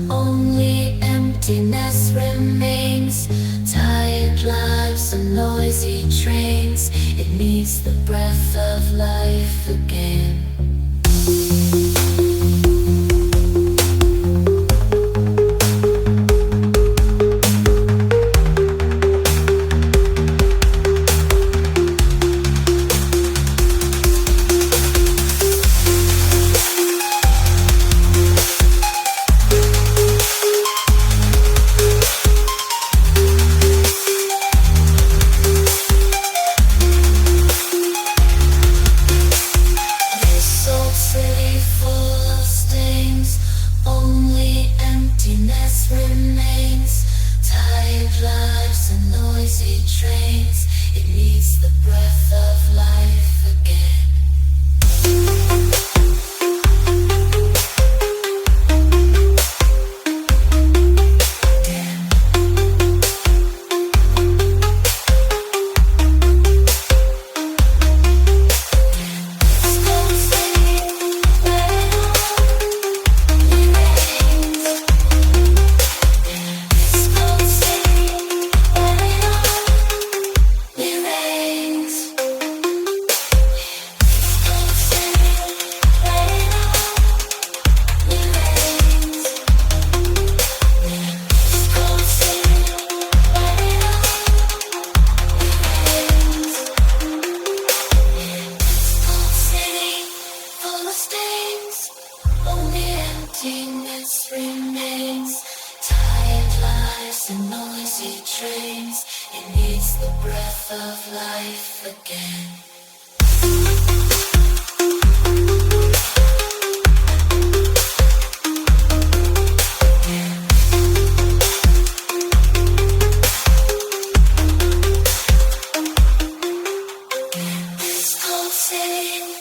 Only emptiness remains. Tired lives and noisy trains. It needs the breath of life again. City full of stains, only emptiness remains. Tired lives and noisy trains. It needs the breath of life again. Emptiness remains. Tired lives and noisy trains. It needs the breath of life again. This cold city